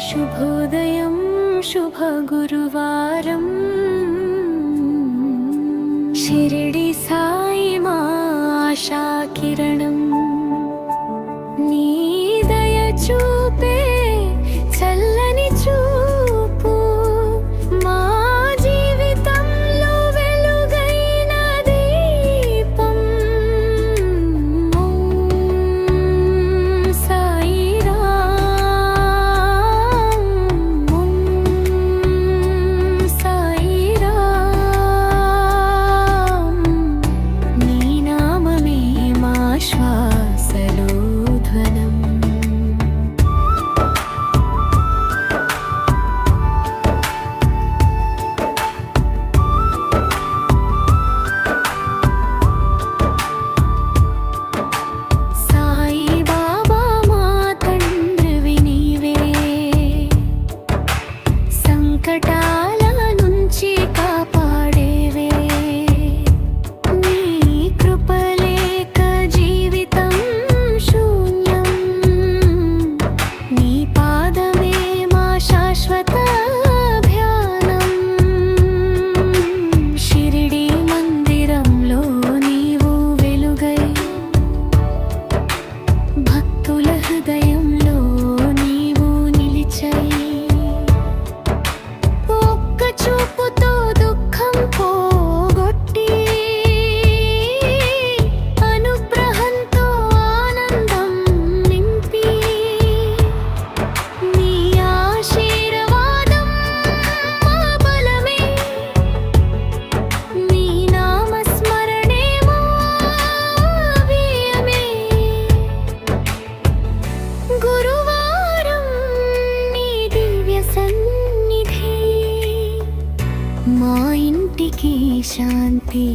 శుభోదయం శుభ గురువారం షిరిడి సాయి మా ఆశా కిరణం నీ దయ చూపే చల్లని చూపు మా జీవితంలో వెలుగైన దీపం సంకటాల నుంచి కాపాడేవే నీ కృపలేక జీవితం శూన్యం నీ పాదమే మా శాశ్వత ధ్యానం షిరిడి మందిరంలో నీవు వెలుగై భక్తుల హృదయంలో నీవు నిలిచై చూపుతో దుఃఖం పోగొట్టి అనుగ్రహంతో ఆనందం నింపి నీ ఆశీర్వాదం మా బలమే నీ నామస్మరణే మా అభయమే గురువారం నీ దివ్య సన్నిధి మా ఇంటికి శాంతి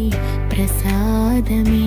ప్రసాదమే।